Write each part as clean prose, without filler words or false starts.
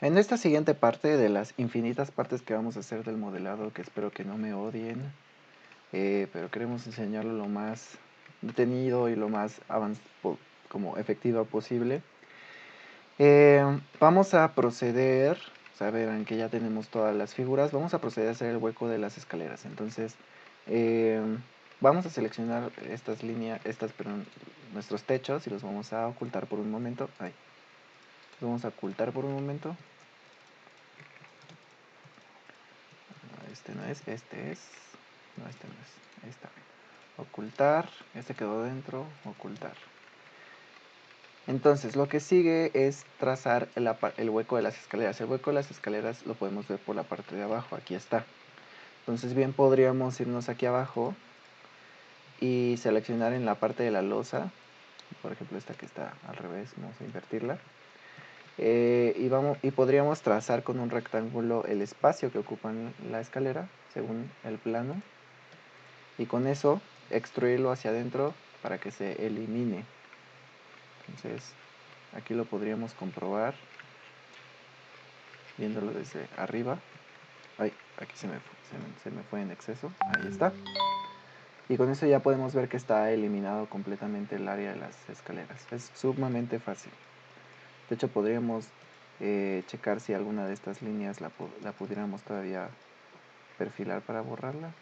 En esta siguiente parte de las infinitas partes que vamos a hacer del modelado, que espero que no me odien, pero queremos enseñarlo lo más detenido y lo más como efectiva posible. Vamos a proceder, verán que ya tenemos todas las figuras, vamos a proceder a hacer el hueco de las escaleras. Entonces, vamos a seleccionar estas líneas, perdón, nuestros techos y los vamos a ocultar por un momento. Los vamos a ocultar por un momento. Este no es, este es. No, este no es. Ahí está. Ocultar. Este quedó dentro. Ocultar. Entonces, lo que sigue es trazar el hueco de las escaleras. El hueco de las escaleras lo podemos ver por la parte de abajo. Aquí está. Entonces, bien podríamos irnos aquí abajo y seleccionar en la parte de la losa. Por ejemplo, esta que está al revés. Vamos a invertirla. Y podríamos trazar con un rectángulo el espacio que ocupa la escalera según el plano, y con eso extruirlo hacia adentro para que se elimine. Entonces aquí lo podríamos comprobar viéndolo desde arriba. Aquí se me fue en exceso. Ahí está. Y con eso ya podemos ver que está eliminado completamente el área de las escaleras. Es sumamente fácil. De hecho, podríamos checar si alguna de estas líneas la pudiéramos todavía perfilar para borrarla.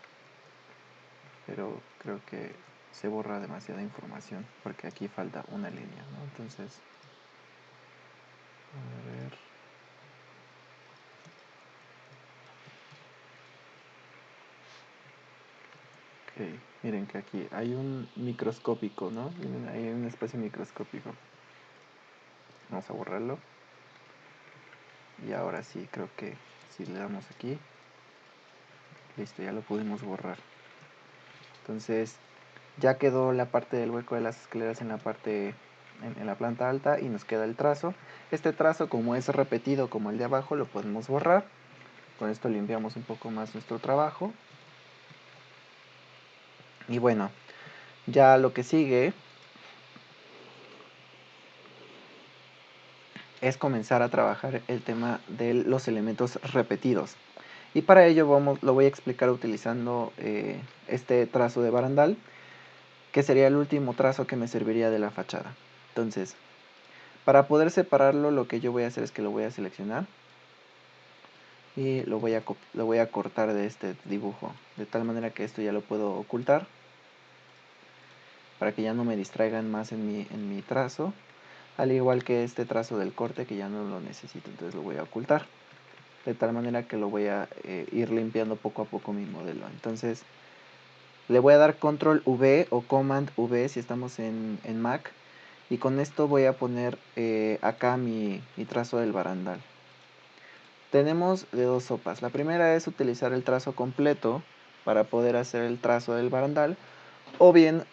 Pero creo que se borra demasiada información porque aquí falta una línea, ¿no? Entonces, a ver. Ok, miren que aquí hay un microscópico, ¿no? Miren, hay un espacio microscópico. Vamos a borrarlo. Y ahora sí, creo que si le damos aquí, listo, ya lo pudimos borrar. Entonces, ya quedó la parte del hueco de las escaleras en la planta alta, y nos queda el trazo. Este trazo, como es repetido como el de abajo, lo podemos borrar. Con esto limpiamos un poco más nuestro trabajo. Y bueno, ya lo que sigue es comenzar a trabajar el tema de los elementos repetidos. Y para ello lo voy a explicar utilizando este trazo de barandal, que sería el último trazo que me serviría de la fachada. Entonces, para poder separarlo, lo que yo voy a hacer es que lo voy a seleccionar y lo voy a cortar de este dibujo, de tal manera que esto ya lo puedo ocultar para que ya no me distraigan más en mi trazo, al igual que este trazo del corte, que ya no lo necesito. Entonces lo voy a ocultar de tal manera que lo voy a ir limpiando poco a poco mi modelo. Entonces le voy a dar control V o command V si estamos en Mac, y con esto voy a poner acá mi trazo del barandal. Tenemos de dos sopas. La primera es utilizar el trazo completo para poder hacer el trazo del barandal, o bien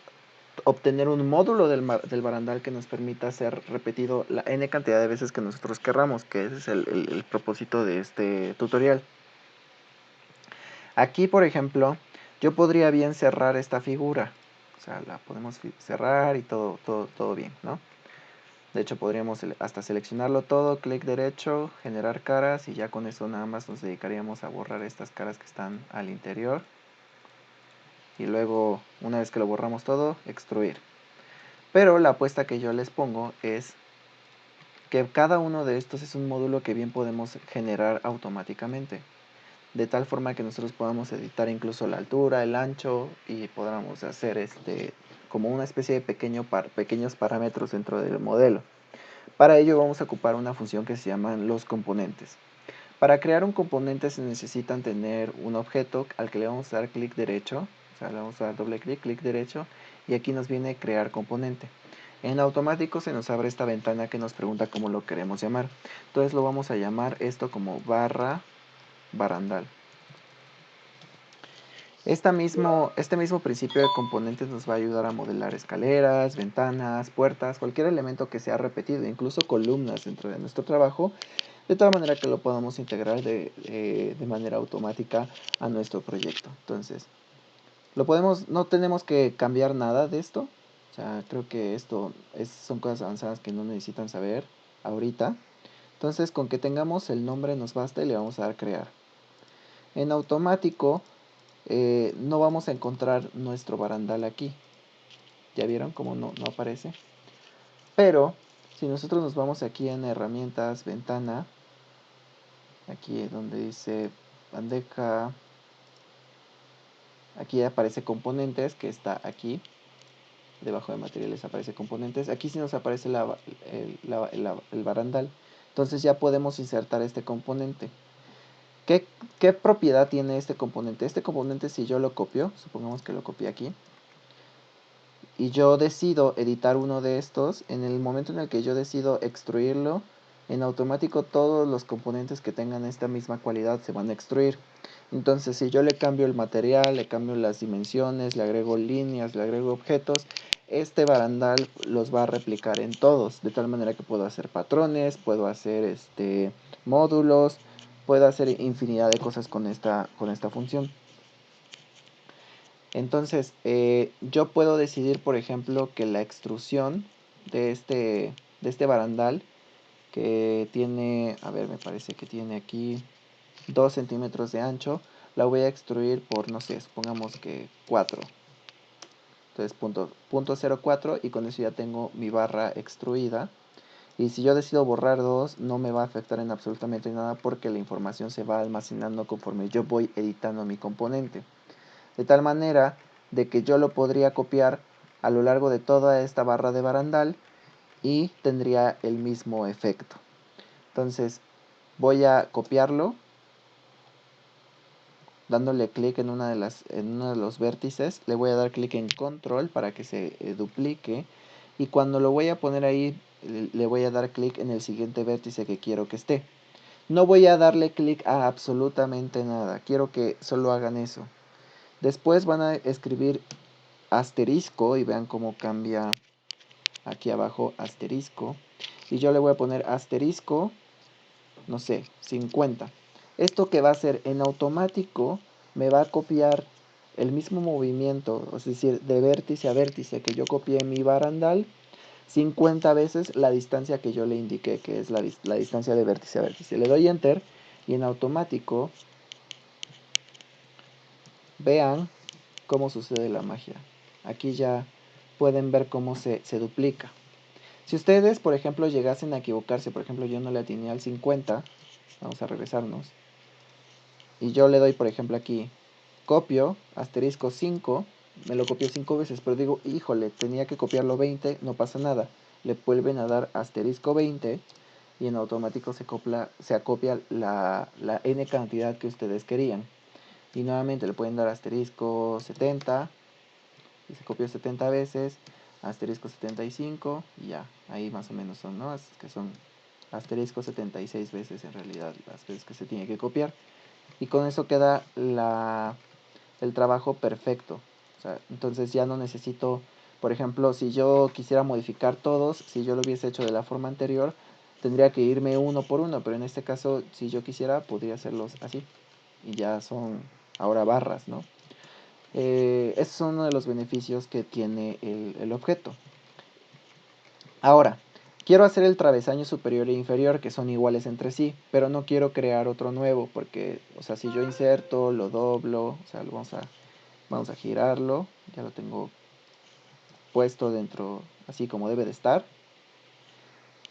obtener un módulo del barandal que nos permita ser repetido la n cantidad de veces que nosotros querramos, que ese es el propósito de este tutorial. Aquí, por ejemplo, yo podría bien cerrar esta figura. O sea, la podemos cerrar y todo bien, ¿no? De hecho, podríamos hasta seleccionarlo todo, clic derecho, generar caras, y ya con eso nada más nos dedicaríamos a borrar estas caras que están al interior. Y luego, una vez que lo borramos todo, extruir. Pero la apuesta que yo les pongo es que cada uno de estos es un módulo que bien podemos generar automáticamente, de tal forma que nosotros podamos editar incluso la altura, el ancho, y podamos hacer como una especie de pequeños parámetros dentro del modelo. Para ello vamos a ocupar una función que se llaman los componentes. Para crear un componente se necesitan tener un objeto al que le vamos a dar clic derecho, o sea, le vamos a dar doble clic derecho, y aquí nos viene crear componente. En automático se nos abre esta ventana que nos pregunta cómo lo queremos llamar. Entonces lo vamos a llamar esto como barra barandal. Este mismo principio de componentes nos va a ayudar a modelar escaleras, ventanas, puertas, cualquier elemento que sea repetido, incluso columnas dentro de nuestro trabajo, de tal manera que lo podamos integrar de manera automática a nuestro proyecto. Entonces, no tenemos que cambiar nada de esto. O sea, creo que esto son cosas avanzadas que no necesitan saber ahorita. Entonces con que tengamos el nombre nos basta y le vamos a dar crear. En automático no vamos a encontrar nuestro barandal aquí. ¿Ya vieron cómo no aparece? Pero si nosotros nos vamos aquí en herramientas, ventana, aquí donde dice bandeja, aquí aparece componentes, que está aquí, debajo de materiales aparece componentes, aquí sí nos aparece el barandal. Entonces ya podemos insertar este componente. ¿Qué propiedad tiene este componente? Este componente, si yo lo copio, supongamos que lo copié aquí, y yo decido editar uno de estos, en el momento en el que yo decido extruirlo, en automático todos los componentes que tengan esta misma cualidad se van a extruir. Entonces si yo le cambio el material, le cambio las dimensiones, le agrego líneas, le agrego objetos, este barandal los va a replicar en todos, de tal manera que puedo hacer patrones, puedo hacer módulos, puedo hacer infinidad de cosas con esta función. Entonces, yo puedo decidir, por ejemplo, que la extrusión de este barandal, que tiene, a ver, me parece que tiene aquí 2 centímetros de ancho, la voy a extruir por, no sé, supongamos que 4. Entonces, punto 0,4 y con eso ya tengo mi barra extruida. Y si yo decido borrar 2, no me va a afectar en absolutamente nada porque la información se va almacenando conforme yo voy editando mi componente. De tal manera de que yo lo podría copiar a lo largo de toda esta barra de barandal y tendría el mismo efecto. Entonces voy a copiarlo dándole clic en uno de los vértices, le voy a dar clic en control para que se duplique y cuando lo voy a poner ahí le voy a dar clic en el siguiente vértice que quiero que esté. No voy a darle clic a absolutamente nada, quiero que solo hagan eso. Después van a escribir asterisco y vean cómo cambia aquí abajo asterisco y yo le voy a poner asterisco, no sé, 50. Esto que va a hacer en automático me va a copiar el mismo movimiento, es decir, de vértice a vértice que yo copié en mi barandal, 50 veces la distancia que yo le indiqué, que es la distancia de vértice a vértice. Le doy enter y en automático vean cómo sucede la magia. Aquí ya pueden ver cómo se duplica. Si ustedes, por ejemplo, llegasen a equivocarse, por ejemplo, yo no le atiné al 50, vamos a regresarnos, y yo le doy, por ejemplo, aquí, copio, asterisco 5, me lo copió 5 veces, pero digo, híjole, tenía que copiarlo 20, no pasa nada. Le vuelven a dar asterisco 20 y en automático se acopia la n cantidad que ustedes querían. Y nuevamente le pueden dar asterisco 70 y se copió 70 veces, asterisco 75 y ya, ahí más o menos son, ¿no? Es que son asterisco 76 veces en realidad las veces que se tiene que copiar. Y con eso queda el trabajo perfecto. O sea, entonces ya no necesito, por ejemplo, si yo quisiera modificar todos, si yo lo hubiese hecho de la forma anterior, tendría que irme uno por uno, pero en este caso, si yo quisiera, podría hacerlos así. Y ya son ahora barras, ¿no? Ese es uno de los beneficios que tiene el objeto. Ahora, quiero hacer el travesaño superior e inferior que son iguales entre sí, pero no quiero crear otro nuevo porque, o sea, si yo inserto, lo doblo, o sea, vamos a girarlo, ya lo tengo puesto dentro así como debe de estar.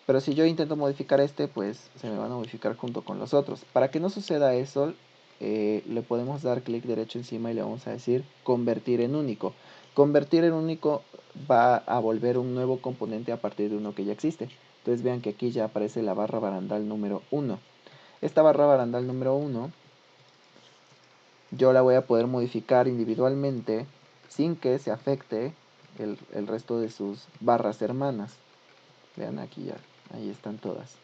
Pero si yo intento modificar pues se me van a modificar junto con los otros. Para que no suceda eso, le podemos dar clic derecho encima y le vamos a decir convertir en único. Convertir en único va a volver un nuevo componente a partir de uno que ya existe. Entonces vean que aquí ya aparece la barra barandal número 1. Esta barra barandal número 1 yo la voy a poder modificar individualmente sin que se afecte el resto de sus barras hermanas. Vean aquí ya, ahí están todas.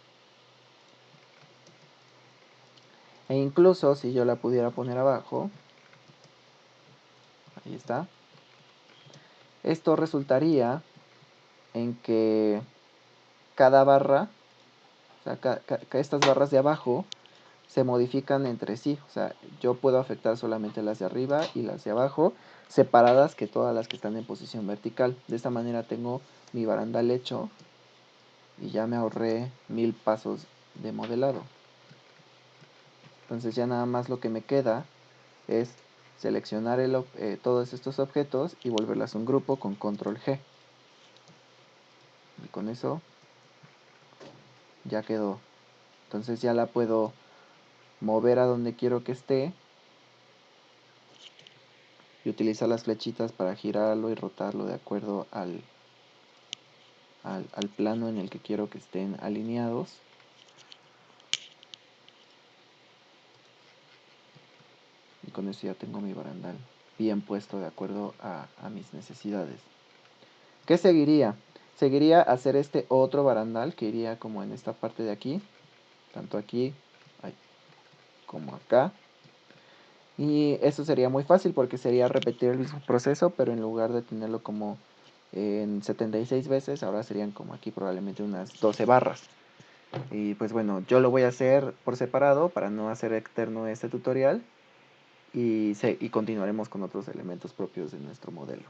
E incluso si yo la pudiera poner abajo, ahí está, esto resultaría en que cada barra, o sea, estas barras de abajo se modifican entre sí. O sea, yo puedo afectar solamente las de arriba y las de abajo, separadas que todas las que están en posición vertical. De esta manera tengo mi barandal hecho y ya me ahorré 1000 pasos de modelado. Entonces ya nada más lo que me queda es seleccionar todos estos objetos y volverlas un grupo con control G. Y con eso ya quedó. Entonces ya la puedo mover a donde quiero que esté y utilizar las flechitas para girarlo y rotarlo de acuerdo al plano en el que quiero que estén alineados. Y con eso ya tengo mi barandal bien puesto de acuerdo a mis necesidades. ¿Qué seguiría? Seguiría hacer este otro barandal que iría como en esta parte de aquí, tanto aquí como acá. Y eso sería muy fácil porque sería repetir el mismo proceso, pero en lugar de tenerlo como en 76 veces, ahora serían como aquí probablemente unas 12 barras. Y pues bueno, yo lo voy a hacer por separado para no hacer eterno este tutorial y continuaremos con otros elementos propios de nuestro modelo.